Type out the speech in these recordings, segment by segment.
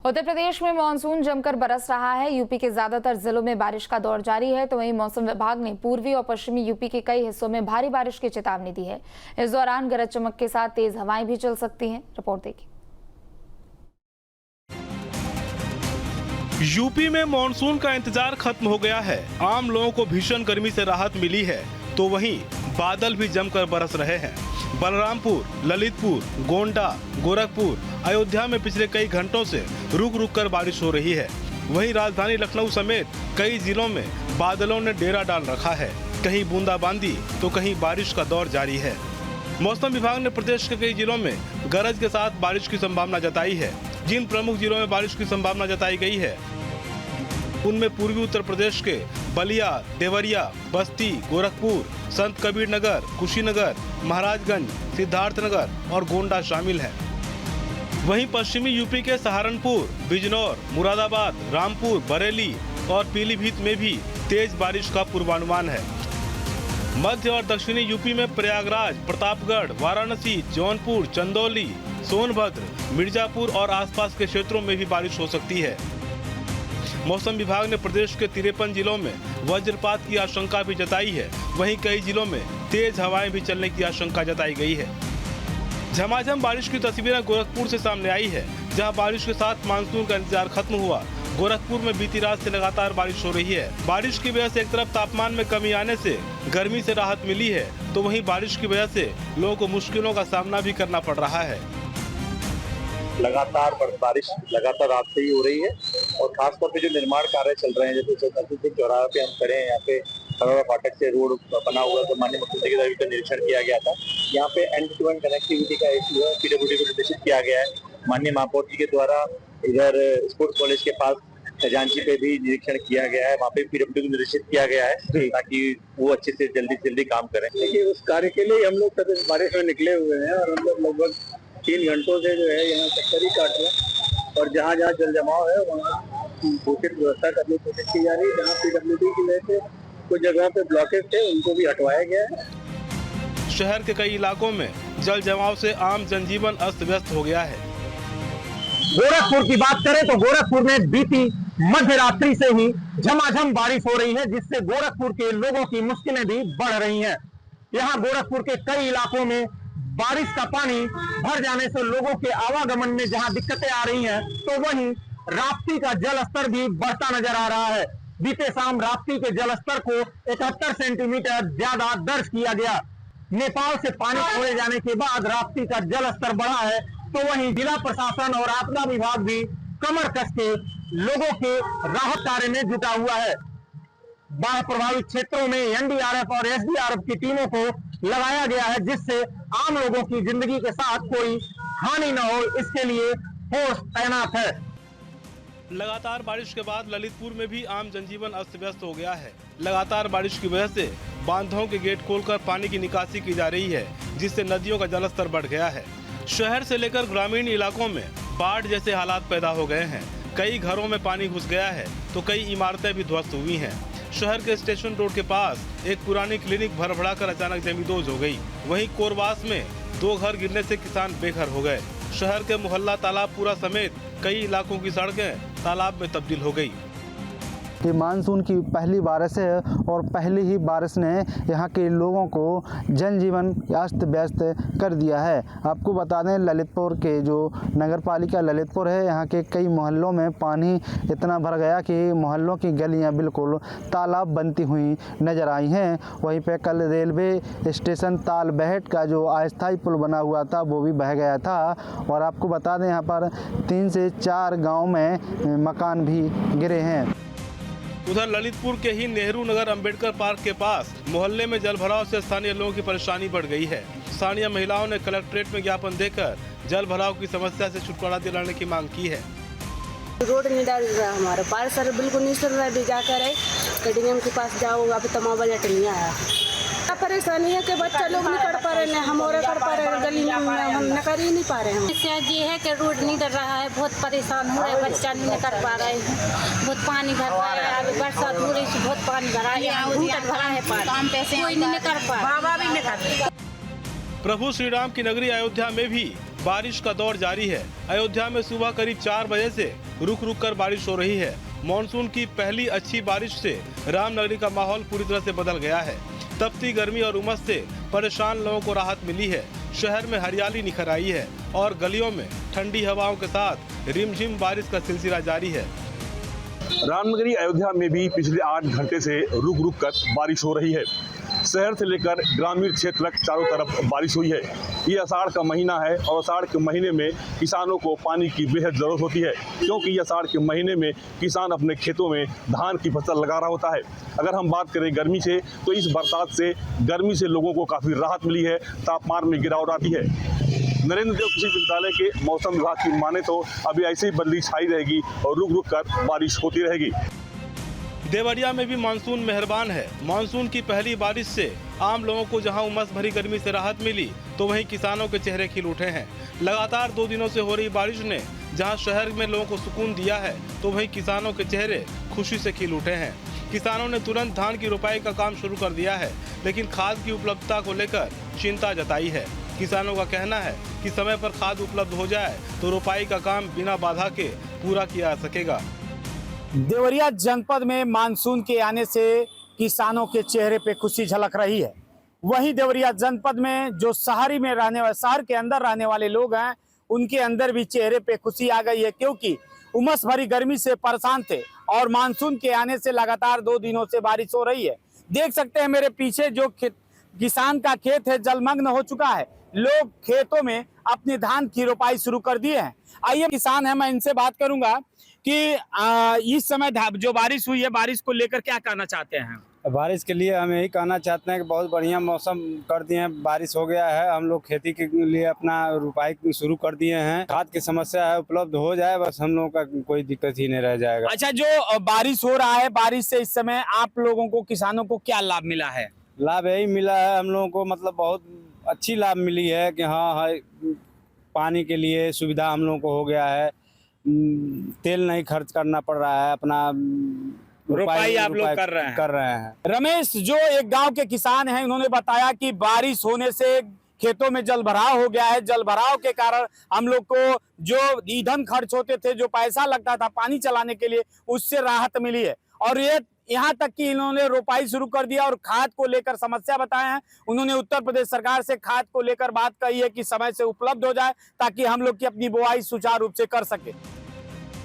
उत्तर प्रदेश में मानसून जमकर बरस रहा है। यूपी के ज्यादातर जिलों में बारिश का दौर जारी है, तो वहीं मौसम विभाग ने पूर्वी और पश्चिमी यूपी के कई हिस्सों में भारी बारिश की चेतावनी दी है। इस दौरान गरज चमक के साथ तेज हवाएं भी चल सकती हैं। रिपोर्ट देखिए। यूपी में मानसून का इंतजार खत्म हो गया है। आम लोगों को भीषण गर्मी से राहत मिली है, तो वहीं बादल भी जमकर बरस रहे हैं। बलरामपुर, ललितपुर, गोंडा, गोरखपुर, अयोध्या में पिछले कई घंटों से रुक रुक कर बारिश हो रही है। वहीं राजधानी लखनऊ समेत कई जिलों में बादलों ने डेरा डाल रखा है। कहीं बूंदाबांदी तो कहीं बारिश का दौर जारी है। मौसम विभाग ने प्रदेश के कई जिलों में गरज के साथ बारिश की संभावना जताई है। जिन प्रमुख जिलों में बारिश की संभावना जताई गई है उनमें पूर्वी उत्तर प्रदेश के बलिया, देवरिया, बस्ती, गोरखपुर, संत कबीर नगर, कुशीनगर, महाराजगंज, सिद्धार्थनगर और गोंडा शामिल हैं। वहीं पश्चिमी यूपी के सहारनपुर, बिजनौर, मुरादाबाद, रामपुर, बरेली और पीलीभीत में भी तेज बारिश का पूर्वानुमान है। मध्य और दक्षिणी यूपी में प्रयागराज, प्रतापगढ़, वाराणसी, जौनपुर, चंदौली, सोनभद्र, मिर्जापुर और आसपास के क्षेत्रों में भी बारिश हो सकती है। मौसम विभाग ने प्रदेश के 53 जिलों में वज्रपात की आशंका भी जताई है। वहीं कई जिलों में तेज हवाएं भी चलने की आशंका जताई गई है। झमाझम बारिश की तस्वीरें गोरखपुर से सामने आई है, जहां बारिश के साथ मानसून का इंतजार खत्म हुआ। गोरखपुर में बीती रात से लगातार बारिश हो रही है। बारिश की वजह से एक तरफ तापमान में कमी आने से गर्मी से राहत मिली है, तो वहीं बारिश की वजह से लोगों को मुश्किलों का सामना भी करना पड़ रहा है। लगातार बारिश लगातार रात से ही हो रही है और खासतौर पे जो निर्माण कार्य चल रहे हैं, जैसे नरसिंह चौराहे पे हम खड़े हैं, यहाँ पे खरोड़ा फाटक से रोड बना हुआ, तो माननीय मुख्यमंत्री के का निरीक्षण किया गया था। यहाँ पे एंड टू एंड कनेक्टिविटी का इशू है, पीडब्ल्यूडी को निर्देशित किया गया है। माननीय महापौर जी के द्वारा इधर स्पोर्ट्स कॉलेज के पास खजांची पे भी निरीक्षण किया गया है, वहाँ पे पीडब्ल्यूडी को निर्देशित किया गया है ताकि वो अच्छे से जल्दी काम करें। देखिए, उस कार्य के लिए हम लोग बारिश में निकले हुए हैं और हम लोग लगभग 3 घंटों से जो है यहाँ चक्कर ही काट रहे हैं और जहाँ जहाँ जल जमाव है वहाँ उचित व्यवस्था करने की कोशिश की जा रही है। जहाँ पीडब्ल्यूडी की वजह से कुछ जगहों पे ब्लॉकेज थे, उनको भी हटवाया गया है। शहर के कई इलाकों में जल जमाव से आम जनजीवन अस्त व्यस्त हो गया है। गोरखपुर की बात करें तो गोरखपुर में बीती मध्य रात्रि से ही झमाझम बारिश हो रही है, जिससे गोरखपुर के लोगों की मुश्किलें भी बढ़ रही हैं। यहाँ गोरखपुर के कई इलाकों में बारिश का पानी भर जाने से लोगों के आवागमन में जहां दिक्कतें आ रही हैं, तो वहीं राप्ती का जल स्तर भी बढ़ता नजर आ रहा है। बीते शाम राप्ती के जल स्तर को 71 सेंटीमीटर ज्यादा दर्ज किया गया। नेपाल से पानी छोड़े जाने के बाद राप्ती का जल स्तर बढ़ा है, तो वहीं जिला प्रशासन और आपदा विभाग भी कमर कस के लोगों के राहत कार्य में जुटा हुआ है। बाढ़ प्रभावित क्षेत्रों में एनडीआरएफ और एसडीआरएफ की टीमों को लगाया गया है, जिससे आम लोगों की जिंदगी के साथ कोई हानि न हो, इसके लिए फोर्स तैनात है। लगातार बारिश के बाद ललितपुर में भी आम जनजीवन अस्त व्यस्त हो गया है। लगातार बारिश की वजह से बांधों के गेट खोलकर पानी की निकासी की जा रही है, जिससे नदियों का जलस्तर बढ़ गया है। शहर से लेकर ग्रामीण इलाकों में बाढ़ जैसे हालात पैदा हो गए हैं। कई घरों में पानी घुस गया है, तो कई इमारतें भी ध्वस्त हुई हैं। शहर के स्टेशन रोड के पास एक पुरानी क्लिनिक भरभराकर अचानक जमींदोज हो गई। वहीं कोरबास में 2 घर गिरने से किसान बेघर हो गए। शहर के मोहल्ला तालाबपुरा समेत कई इलाकों की सड़कें तालाब में तब्दील हो गई। ये मानसून की पहली बारिश है और पहली ही बारिश ने यहाँ के लोगों को जनजीवन अस्त व्यस्त कर दिया है। आपको बता दें, ललितपुर के जो नगर पालिका ललितपुर है, यहाँ के कई मोहल्लों में पानी इतना भर गया कि मोहल्लों की गलियाँ बिल्कुल तालाब बनती हुई नज़र आई हैं। वहीं पे कल रेलवे स्टेशन तालबेहट का जो अस्थायी पुल बना हुआ था वो भी बह गया था। और आपको बता दें, यहाँ पर 3 से 4 गाँव में मकान भी गिरे हैं। उधर ललितपुर के ही नेहरू नगर अंबेडकर पार्क के पास मोहल्ले में जलभराव से स्थानीय लोगों की परेशानी बढ़ गई है। स्थानीय महिलाओं ने कलेक्ट्रेट में ज्ञापन देकर जलभराव की समस्या से छुटकारा दिलाने की मांग की है। रोड नहीं डाल रहा, हमारा पार सर बिल्कुल नहीं चल रहा है। जाकर एडीएम के पास जाओ, अभी तमाम बजट नहीं आया। परेशानी है कि बच्चा लोग नहीं कर पा रहे, हम और कर पा रहे, गली में हम न कर ही नहीं पा रहे हैं। समस्या ये है कि रोड नहीं डल रहा है, बहुत परेशान हो रहे हैं, बच्चा नहीं कर पा रहे हैं, बहुत पानी भर रहा है। अभी बरसात हो रही है, बहुत पानी भरा है, भरा है पानी, कोई नहीं कर पा रहा। प्रभु श्री राम की नगरी अयोध्या में भी बारिश का दौर जारी है। अयोध्या में सुबह करीब 4 बजे से रुक रुक कर बारिश हो रही है। मॉनसून की पहली अच्छी बारिश से रामनगरी का माहौल पूरी तरह से बदल गया है। तपती गर्मी और उमस से परेशान लोगों को राहत मिली है। शहर में हरियाली निखर आई है और गलियों में ठंडी हवाओं के साथ रिमझिम बारिश का सिलसिला जारी है। रामनगरी अयोध्या में भी पिछले 8 घंटे से रुक रुक कर बारिश हो रही है। शहर से लेकर ग्रामीण क्षेत्र तक चारों तरफ बारिश हुई है। ये आषाढ़ का महीना है और आषाढ़ के महीने में किसानों को पानी की बेहद ज़रूरत होती है, क्योंकि ये आषाढ़ के महीने में किसान अपने खेतों में धान की फसल लगा रहा होता है। अगर हम बात करें गर्मी से, तो इस बरसात से गर्मी से लोगों को काफ़ी राहत मिली है, तापमान में गिरावट आती है। नरेंद्र देव कृषि विश्वविद्यालय के मौसम विभाग की माने तो अभी ऐसी ही बदली छाई रहेगी और रुक रुक कर बारिश होती रहेगी। देवरिया में भी मानसून मेहरबान है। मानसून की पहली बारिश से आम लोगों को जहां उमस भरी गर्मी से राहत मिली, तो वहीं किसानों के चेहरे खिल उठे हैं। लगातार 2 दिनों से हो रही बारिश ने जहां शहर में लोगों को सुकून दिया है, तो वहीं किसानों के चेहरे खुशी से खिल उठे हैं। किसानों ने तुरंत धान की रोपाई का काम शुरू कर दिया है, लेकिन खाद की उपलब्धता को लेकर चिंता जताई है। किसानों का कहना है कि समय पर खाद उपलब्ध हो जाए तो रोपाई का काम बिना बाधा के पूरा किया जा सकेगा। देवरिया जनपद में मानसून के आने से किसानों के चेहरे पे खुशी झलक रही है। वहीं देवरिया जनपद में जो शहर के अंदर रहने वाले लोग हैं, उनके अंदर भी चेहरे पे खुशी आ गई है, क्योंकि उमस भरी गर्मी से परेशान थे और मानसून के आने से लगातार 2 दिनों से बारिश हो रही है। देख सकते हैं मेरे पीछे जो किसान का खेत है जलमग्न हो चुका है। लोग खेतों में अपनी धान की रोपाई शुरू कर दिए हैं। आइए किसान है, मैं इनसे बात करूंगा कि इस समय जो बारिश हुई है, बारिश को लेकर क्या कहना चाहते हैं? बारिश के लिए हम यही कहना चाहते हैं कि बहुत बढ़िया मौसम कर दिए हैं, बारिश हो गया है। हम लोग खेती के लिए अपना रुपाई शुरू कर दिए हैं। खाद की समस्या है, उपलब्ध हो जाए, बस हम लोगों का कोई दिक्कत ही नहीं रह जाएगा। अच्छा, जो बारिश हो रहा है, बारिश से इस समय आप लोगों को, किसानों को क्या लाभ मिला है? लाभ यही मिला है हम लोगों को, मतलब बहुत अच्छी लाभ मिली है कि हाँ पानी के लिए सुविधा हम लोगों को हो गया है। तेल नहीं खर्च करना पड़ रहा है, अपना रोपाई आप लोग कर रहे हैं। रमेश जो एक गांव के किसान हैं, उन्होंने बताया कि बारिश होने से खेतों में जल भराव हो गया है। जल भराव के कारण हम लोग को जो ईंधन खर्च होते थे, जो पैसा लगता था पानी चलाने के लिए, उससे राहत मिली है। और ये यहाँ तक कि इन्होंने रोपाई शुरू कर दिया और खाद को लेकर समस्या बताए हैं। उन्होंने उत्तर प्रदेश सरकार से खाद को लेकर बात कही है कि समय से उपलब्ध हो जाए, ताकि हम लोग की अपनी बुआई सुचारू रूप से कर सके।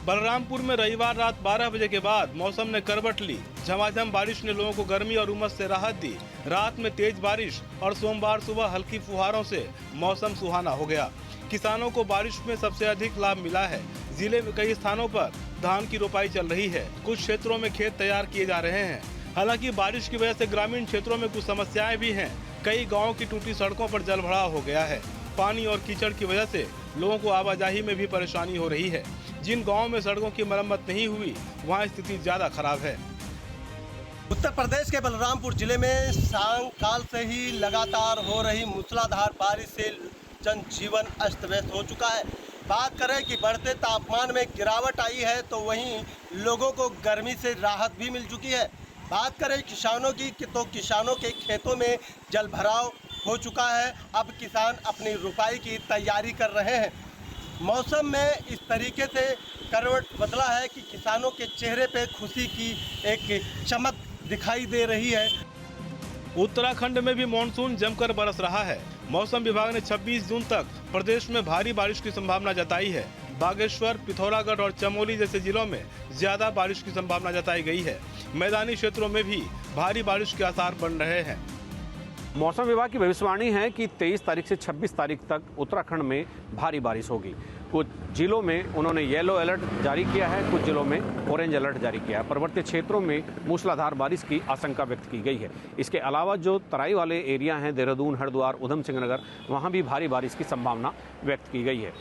बलरामपुर में रविवार रात 12 बजे के बाद मौसम ने करवट ली। झमाझम बारिश ने लोगों को गर्मी और उमस से राहत दी। रात में तेज बारिश और सोमवार सुबह हल्की फुहारों से मौसम सुहाना हो गया। किसानों को बारिश में सबसे अधिक लाभ मिला है। जिले में कई स्थानों पर धान की रोपाई चल रही है। कुछ क्षेत्रों में खेत तैयार किए जा रहे हैं। हालांकि बारिश की वजह से ग्रामीण क्षेत्रों में कुछ समस्याएं भी हैं। कई गाँव की टूटी सड़कों पर जलभराव हो गया है। पानी और कीचड़ की वजह से लोगों को आवाजाही में भी परेशानी हो रही है। जिन गाँव में सड़कों की मरम्मत नहीं हुई, वहाँ स्थिति ज्यादा खराब है। उत्तर प्रदेश के बलरामपुर जिले में सायंकाल से ही लगातार हो रही मूसलाधार बारिश से जनजीवन अस्त व्यस्त हो चुका है। बात करें कि बढ़ते तापमान में गिरावट आई है, तो वहीं लोगों को गर्मी से राहत भी मिल चुकी है। बात करें किसानों की, तो किसानों के खेतों में जल भराव हो चुका है। अब किसान अपनी रुपाई की तैयारी कर रहे हैं। मौसम में इस तरीके से करवट बदला है कि किसानों के चेहरे पे खुशी की एक चमक दिखाई दे रही है। उत्तराखंड में भी मानसून जमकर बरस रहा है। मौसम विभाग ने 26 जून तक प्रदेश में भारी बारिश की संभावना जताई है। बागेश्वर, पिथौरागढ़ और चमोली जैसे जिलों में ज्यादा बारिश की संभावना जताई गई है। मैदानी क्षेत्रों में भी भारी बारिश के आसार बन रहे हैं। मौसम विभाग की भविष्यवाणी है कि 23 तारीख से 26 तारीख तक उत्तराखंड में भारी बारिश होगी। कुछ जिलों में उन्होंने येलो अलर्ट जारी किया है, कुछ जिलों में ऑरेंज अलर्ट जारी किया है। पर्वतीय क्षेत्रों में मूसलाधार बारिश की आशंका व्यक्त की गई है। इसके अलावा जो तराई वाले एरिया हैं, देहरादून, हरिद्वार, उधम सिंह नगर, वहाँ भी भारी बारिश की संभावना व्यक्त की गई है।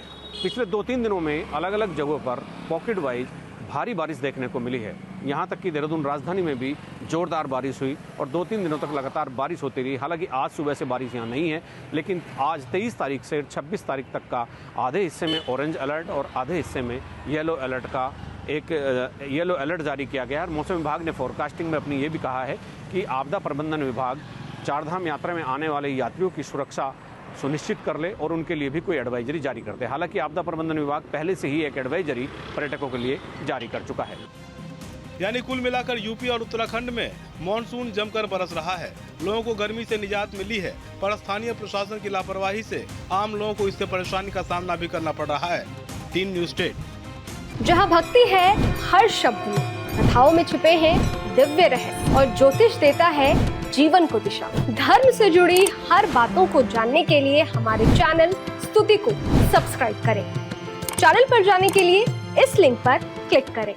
पिछले 2-3 दिनों में अलग अलग जगहों पर पॉकेट वाइज भारी बारिश देखने को मिली है। यहाँ तक कि देहरादून राजधानी में भी जोरदार बारिश हुई और 2-3 दिनों तक लगातार बारिश होती रही। हालांकि आज सुबह से बारिश यहाँ नहीं है, लेकिन आज 23 तारीख से 26 तारीख तक का आधे हिस्से में ऑरेंज अलर्ट और आधे हिस्से में येलो अलर्ट का एक येलो अलर्ट जारी किया गया है। मौसम विभाग ने फोरकास्टिंग में अपनी ये भी कहा है कि आपदा प्रबंधन विभाग चारधाम यात्रा में आने वाले यात्रियों की सुरक्षा सुनिश्चित कर ले और उनके लिए भी कोई एडवाइजरी जारी कर दे। हालांकि आपदा प्रबंधन विभाग पहले से ही एक एडवाइजरी पर्यटकों के लिए जारी कर चुका है। यानी कुल मिलाकर यूपी और उत्तराखंड में मानसून जमकर बरस रहा है। लोगों को गर्मी से निजात मिली है, पर स्थानीय प्रशासन की लापरवाही से आम लोगों को इससे परेशानी का सामना भी करना पड़ रहा है। 3 न्यूज़ स्टेट। जहां भक्ति है हर शब्द में, कथाओं में छुपे हैं दिव्य रहस्य और ज्योतिष देता है जीवन को दिशा। धर्म से जुड़ी हर बातों को जानने के लिए हमारे चैनल स्तुति को सब्सक्राइब करें। चैनल पर जाने के लिए इस लिंक पर क्लिक करें।